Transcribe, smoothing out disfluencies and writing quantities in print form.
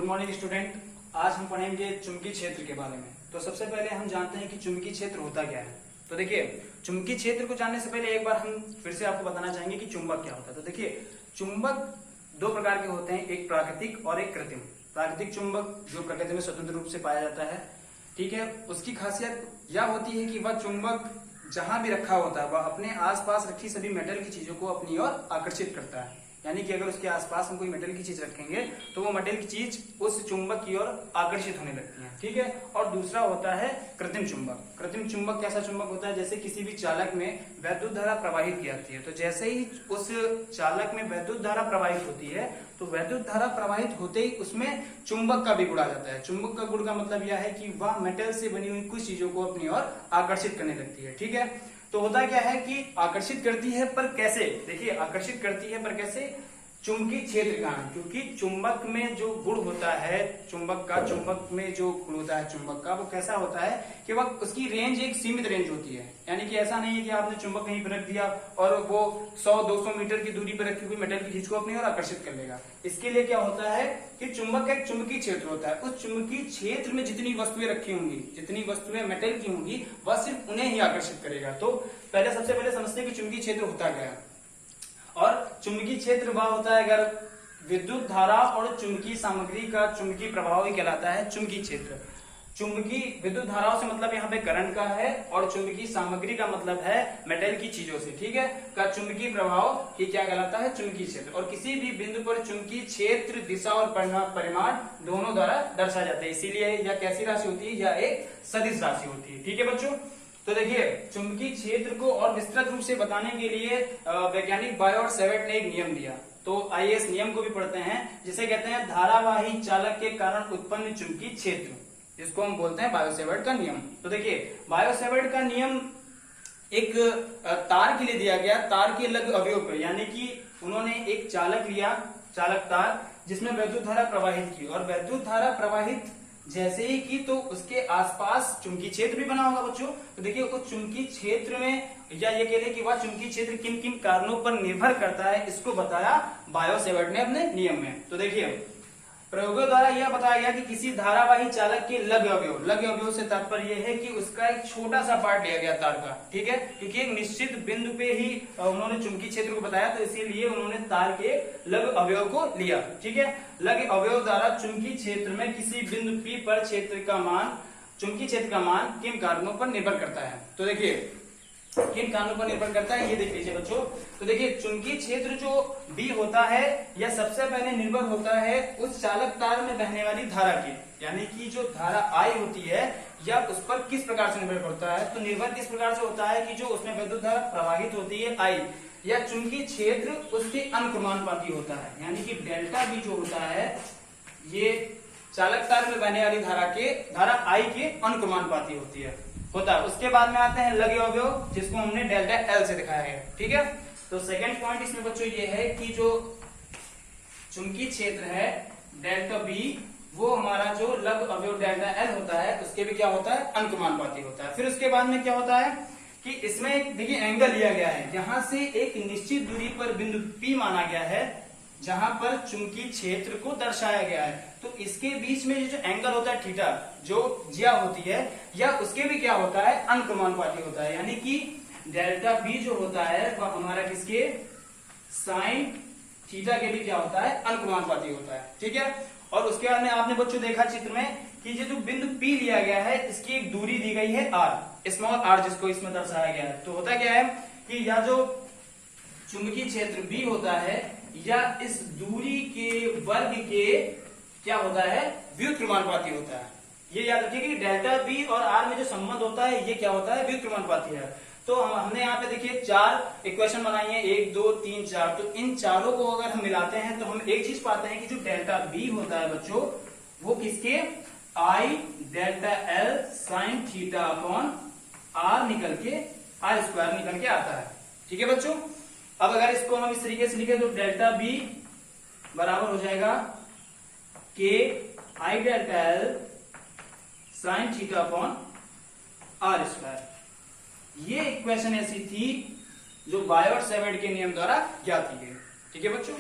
Morning student. आज हम पढ़ेंगे चुंबकीय क्षेत्र के बारे में। तो सबसे पहले हम जानते हैं कि चुंबकीय क्षेत्र होता क्या है। तो देखिए, चुंबकीय क्षेत्र को जानने से पहले एक बार हम फिर से आपको बताना चाहेंगे कि चुंबक क्या होता है। तो देखिए, चुंबक दो प्रकार के होते हैं, एक प्राकृतिक और एक कृत्रिम। प्राकृतिक चुंबक जो प्रकृति में स्वतंत्र रूप से पाया जाता है, ठीक है, उसकी खासियत यह होती है कि वह चुंबक जहां भी रखा होता है वह अपने आसपास रखी सभी मेटल की चीजों को अपनी ओर आकर्षित करता है। यानी कि अगर उसके आसपास हम कोई मेटल की चीज रखेंगे तो वो मेटल की चीज उस चुंबक की ओर आकर्षित होने लगती है, ठीक है। और दूसरा होता है कृत्रिम चुंबक। कृत्रिम चुंबक कैसा चुंबक होता है? जैसे किसी भी चालक में वैद्युत धारा प्रवाहित की जाती है, तो जैसे ही उस चालक में वैद्युत धारा प्रवाहित होती है तो वैद्युत धारा प्रवाहित होते ही उसमें चुंबक का भी गुण आ जाता है। चुंबक का गुण का मतलब यह है कि वह मेटल से बनी हुई कुछ चीजों को अपनी ओर आकर्षित करने लगती है, ठीक है। तो होता क्या है कि आकर्षित करती है, पर कैसे? देखिए, आकर्षित करती है पर कैसे? चुंबकीय क्षेत्र का, क्योंकि चुंबक में जो गुण होता है चुंबक में जो गुण होता है चुंबक का, वो कैसा होता है कि वह उसकी रेंज एक सीमित रेंज होती है। यानी कि ऐसा नहीं है कि आपने चुंबक कहीं पर रख दिया और वो 100-200 मीटर की दूरी पर रखी हुई मेटल की चीज को अपनी ओर आकर्षित कर लेगा। इसके लिए क्या होता है कि चुंबक का एक चुंबकीय क्षेत्र होता है। उस चुंबकीय क्षेत्र में जितनी वस्तुएं रखी होंगी, जितनी वस्तुएं मेटल की होंगी, वह सिर्फ उन्हें ही आकर्षित करेगा। तो सबसे पहले समझते हैं कि चुंबकीय क्षेत्र होता क्या है। और चुंबकीय क्षेत्र वह होता है अगर विद्युत धारा और चुंबकीय सामग्री का चुंबकीय प्रभाव ही कहलाता है चुंबकीय क्षेत्र। चुंबकीय विद्युत धाराओं से मतलब यहाँ पे करंट का है और चुंबकीय सामग्री का मतलब है मेटल की चीजों से, ठीक है, का चुंबकीय प्रभाव ही क्या कहलाता है? चुंबकीय क्षेत्र। और किसी भी बिंदु पर चुंबकीय क्षेत्र दिशा और परिमाण दोनों द्वारा दर्शाया जाता है। इसीलिए यह कैसी राशि होती है? यह एक सदिश राशि होती है, ठीक है बच्चों। तो देखिए, चुंबकीय क्षेत्र को और विस्तृत रूप से बताने के लिए वैज्ञानिक बायो और सेवेट ने एक नियम दिया। तो आइए इस नियम को भी पढ़ते हैं, जिसे कहते हैं धारावाही चालक के कारण उत्पन्न चुंबकीय क्षेत्र, जिसको हम बोलते हैं बायो सेवेट का नियम। तो देखिए, बायो सेवेट का नियम एक तार के लिए दिया गया, तार के अलग अवयव पर। यानी कि उन्होंने एक चालक लिया, चालक तार, जिसमें वैद्युत धारा प्रवाहित की, और वैद्युत धारा प्रवाहित जैसे ही की तो उसके आसपास चुंबकीय क्षेत्र भी बना होगा बच्चों। तो देखिए, उस चुंबकीय क्षेत्र में, या ये कह लें कि वह चुंबकीय क्षेत्र किन किन कारणों पर निर्भर करता है, इसको बताया बायो सेवर्ट ने अपने नियम में। तो देखिए, प्रयोगों द्वारा यह बताया गया कि किसी धारावाही चालक के लघु अवयव से तात्पर्य यह है कि उसका एक छोटा सा पार्ट लिया गया तार का, ठीक है, क्योंकि एक निश्चित बिंदु पे ही उन्होंने चुंबकीय क्षेत्र को बताया, तो इसीलिए उन्होंने तार के लघु अवयव को लिया, ठीक है। लघु अवयव द्वारा चुंबकीय क्षेत्र में किसी बिंदु P पर चुंबकीय क्षेत्र का मान किन कारणों पर निर्भर करता है। तो देखिए, किन कारणों पर निर्भर करता है ये देख लीजिए बच्चों। तो देखिए, चुंबकीय क्षेत्र जो B होता है, यह सबसे पहले निर्भर होता है उस चालक तार में बहने वाली धारा की। यानी कि जो धारा I होती है, या उस पर किस प्रकार से निर्भर होता है? तो निर्भर किस प्रकार से होता है कि जो उसमें विद्युत धारा प्रवाहित होती है I, या चुंबकीय क्षेत्र उसके अनुक्रमानुपाती होता है। यानी कि डेल्टा B जो होता है, ये चालक तार में बहने वाली धारा I के अनुक्रमानुपाती होता है। उसके बाद में आते हैं लघु अवयव, जिसको हमने डेल्टा L से दिखाया है, ठीक है। तो सेकंड पॉइंट इसमें बच्चों ये है कि जो चुंबकीय क्षेत्र है डेल्टा B, वो हमारा जो लघु अवयव डेल्टा L होता है, उसके भी क्या होता है? अनुक्रमानुपाती होता है। फिर उसके बाद में क्या होता है कि इसमें एक देखिए एंगल लिया गया है, यहां से एक निश्चित दूरी पर बिंदु P माना गया है, जहां पर चुंबकीय क्षेत्र को दर्शाया गया है। तो इसके बीच में जो एंगल होता है थीटा, जो ज्या होती है, या उसके भी क्या होता है? अनुक्रमानुपाती होता है। यानी कि डेल्टा B जो होता है वह हमारा किसके? साइन थीटा के भी क्या होता है? अनुक्रमानुपाती होता है, ठीक है। और उसके बाद में आपने बच्चों देखा चित्र में कि जो बिंदु P लिया गया है, इसकी एक दूरी दी गई है r, स्मॉल r, जिसको इसमें दर्शाया गया है। तो होता क्या है कि यह जो चुंबकीय क्षेत्र B होता है, या इस दूरी के वर्ग के क्या होता है? व्युत्क्रमानुपाती होता है। ये याद रखिए कि डेल्टा B और R में जो संबंध होता है, ये क्या होता है? व्युत्क्रमानुपाती है। तो हमने यहाँ पे देखिए 4 इक्वेशन बनाई है, 1 2 3 4। तो इन चारों को अगर हम मिलाते हैं तो हम एक चीज पाते हैं कि जो डेल्टा B होता है बच्चों, वो किसके? I delta L sine theta upon R निकल के R² निकल के आता है, ठीक है बच्चों। अब अगर इसको हम इस तरीके से लिखे तो डेल्टा B बराबर हो जाएगा K I delta L sine theta upon R²। ये इक्वेशन ऐसी थी जो बायो और सेवर्ट के नियम द्वारा ज्ञात की गई, ठीक है बच्चों।